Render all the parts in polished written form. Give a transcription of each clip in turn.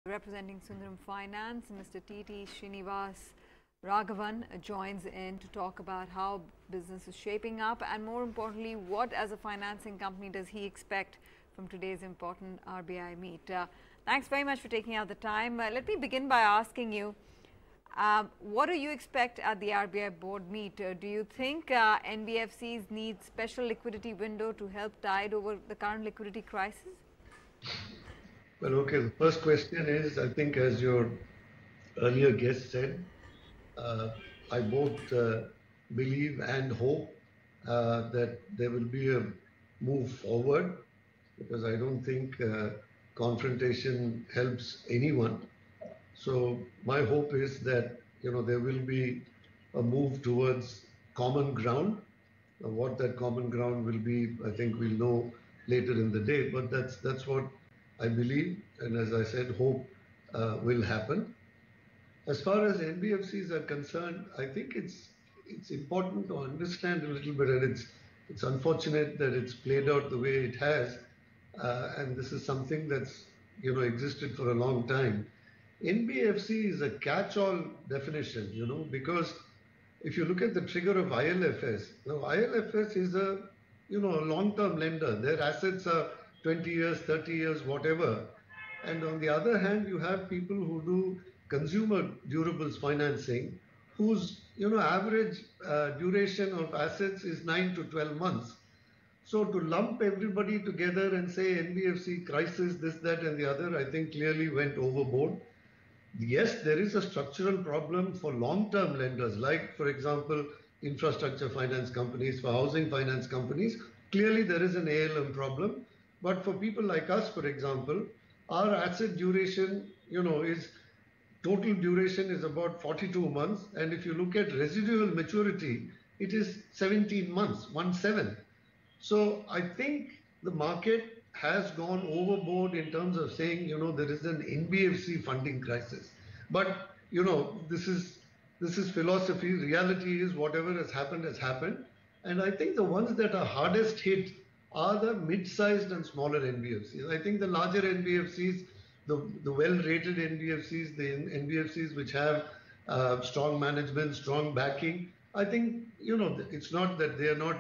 Representing Sundaram Finance, Mr. T.T. Srinivasaraghavan joins in to talk about how business is shaping up and, more importantly, what as a financing company does he expect from today's important RBI meet. Thanks very much for taking out the time. Let me begin by asking you, what do you expect at the RBI board meet? Do you think NBFCs need special liquidity window to help tide over the current liquidity crisis? Well, okay, the first question is, I think as your earlier guest said, I both believe and hope that there will be a move forward, because I don't think confrontation helps anyone. So my hope is that, there will be a move towards common ground. What that common ground will be, I think we'll know later in the day, but that's what I believe, and as I said, hope will happen. As far as NBFCs are concerned, I think it's important to understand a little bit, and it's unfortunate that it's played out the way it has, and this is something that's existed for a long time. NBFC is a catch-all definition, because if you look at the trigger of ILFS, now ILFS is a long-term lender. Their assets are 20 years, 30 years, whatever. And on the other hand, you have people who do consumer durables financing, whose average duration of assets is 9 to 12 months. So to lump everybody together and say NBFC crisis, this, that, and the other, I think clearly went overboard. Yes, there is a structural problem for long-term lenders, like, for example, infrastructure finance companies, for housing finance companies. Clearly, there is an ALM problem. But for people like us, for example, our asset duration, total duration is about 42 months. And if you look at residual maturity, it is 17 months, 17. So I think the market has gone overboard in terms of saying, there is an NBFC funding crisis. But, this is philosophy. Reality is whatever has happened has happened. And I think the ones that are hardest hit are the mid-sized and smaller NBFCs. I think the larger NBFCs, the well-rated NBFCs, the NBFCs which have strong management, strong backing, I think, it's not that they are not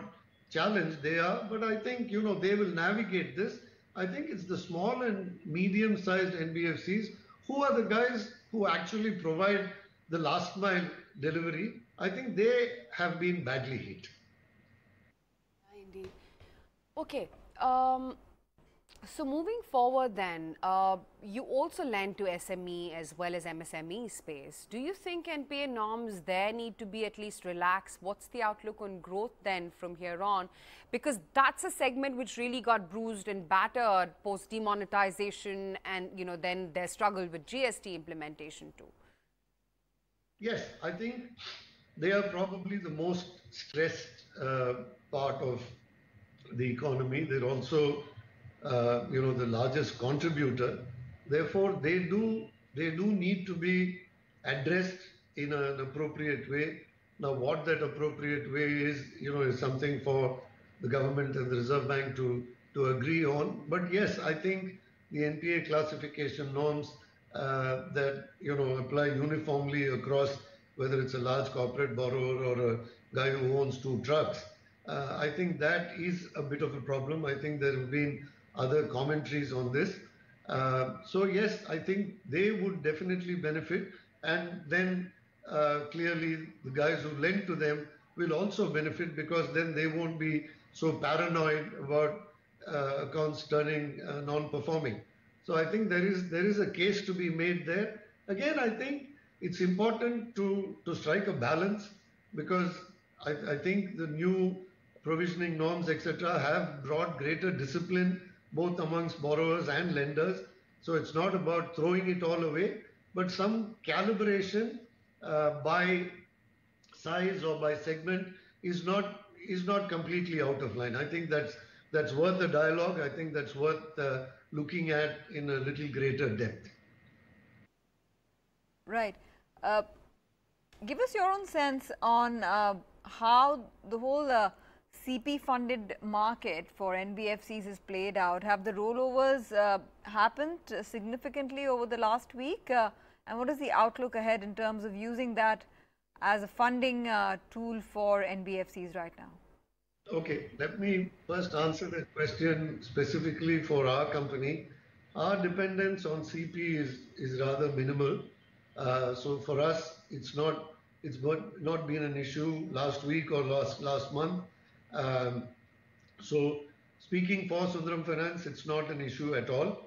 challenged, they are, but I think, they will navigate this. I think it's the small and medium-sized NBFCs who are the guys who actually provide the last mile delivery. I think they have been badly hit. Indeed. Okay, so moving forward then, you also lend to SME as well as MSME space. Do you think NPA norms there need to be at least relaxed? What's the outlook on growth then from here on? Because that's a segment which really got bruised and battered post demonetization and, then their struggle with GST implementation too. Yes, I think they are probably the most stressed part of the economy. They're also, the largest contributor. Therefore, they do need to be addressed in an appropriate way. Now, what that appropriate way is something for the government and the Reserve Bank to agree on. But yes, I think the NPA classification norms that apply uniformly across, whether it's a large corporate borrower or a guy who owns 2 trucks. I think that is a bit of a problem. I think there have been other commentaries on this. So yes, I think they would definitely benefit. And then clearly the guys who lend to them will also benefit, because then they won't be so paranoid about accounts turning non-performing. So I think there is a case to be made there. Again, I think it's important to strike a balance, because I think the new provisioning norms, etc., have brought greater discipline both amongst borrowers and lenders. So it's not about throwing it all away, but some calibration by size or by segment is not completely out of line. I think that's worth a dialogue. I think that's worth looking at in a little greater depth. Right. Give us your own sense on how the whole CP funded market for NBFCs is played out? Have the rollovers happened significantly over the last week? And what is the outlook ahead in terms of using that as a funding tool for NBFCs right now? Okay, let me first answer that question specifically for our company. Our dependence on CP is rather minimal. So for us, it's not been an issue last week or last month. So speaking for Sundaram Finance, it's not an issue at all.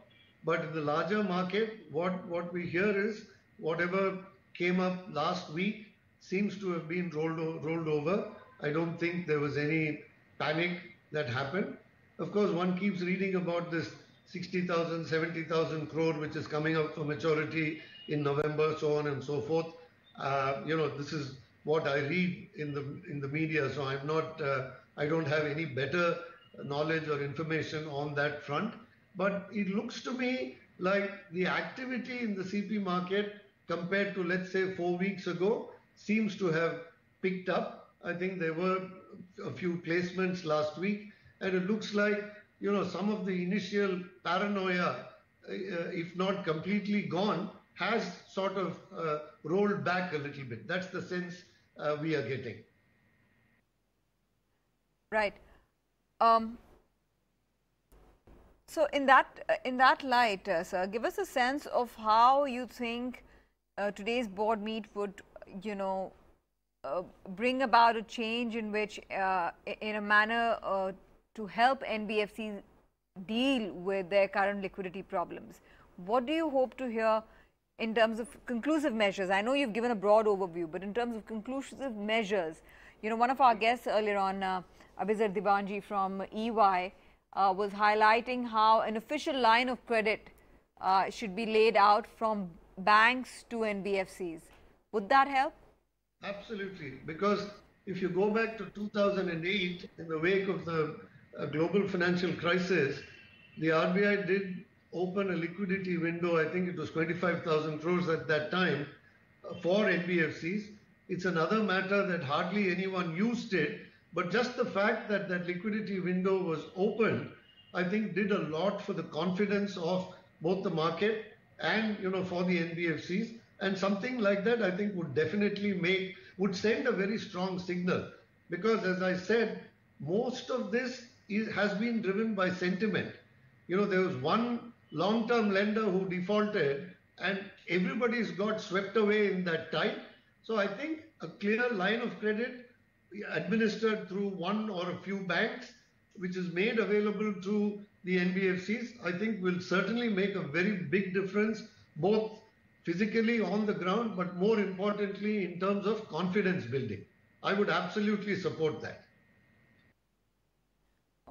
But in the larger market, what we hear is whatever came up last week seems to have been rolled over. I don't think there was any panic that happened. Of course, one keeps reading about this 60,000, 70,000 crore which is coming up for maturity in November, so on and so forth. This is what I read in the media, so I'm not. I don't have any better knowledge or information on that front. But it looks to me like the activity in the CP market compared to, let's say, 4 weeks ago seems to have picked up. I think there were a few placements last week, and it looks like, some of the initial paranoia, if not completely gone, has sort of rolled back a little bit. That's the sense we are getting. Right. So in that light, sir, give us a sense of how you think today's board meet would, bring about a change in which, in a manner to help NBFCs deal with their current liquidity problems. What do you hope to hear in terms of conclusive measures? I know you've given a broad overview, but in terms of conclusive measures, one of our guests earlier on, Abhizar Dibanji from EY, was highlighting how an official line of credit should be laid out from banks to NBFCs. Would that help? Absolutely, because if you go back to 2008, in the wake of the global financial crisis, the RBI did open a liquidity window. I think it was 25,000 crores at that time for NBFCs. It's another matter that hardly anyone used it, but just the fact that that liquidity window was open, I think did a lot for the confidence of both the market and, for the NBFCs. And something like that, I think, would definitely would send a very strong signal. Because as I said, most of this has been driven by sentiment. There was one long-term lender who defaulted and everybody's got swept away in that tide. So I think a clear line of credit administered through one or a few banks, which is made available to the NBFCs, I think will certainly make a very big difference, both physically on the ground, but more importantly in terms of confidence building. I would absolutely support that.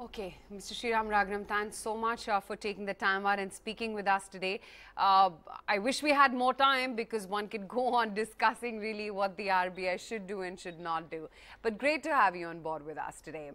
Okay, Mr. Srinivasaraghavan, thanks so much for taking the time out and speaking with us today. I wish we had more time because one could go on discussing really what the RBI should do and should not do. But great to have you on board with us today.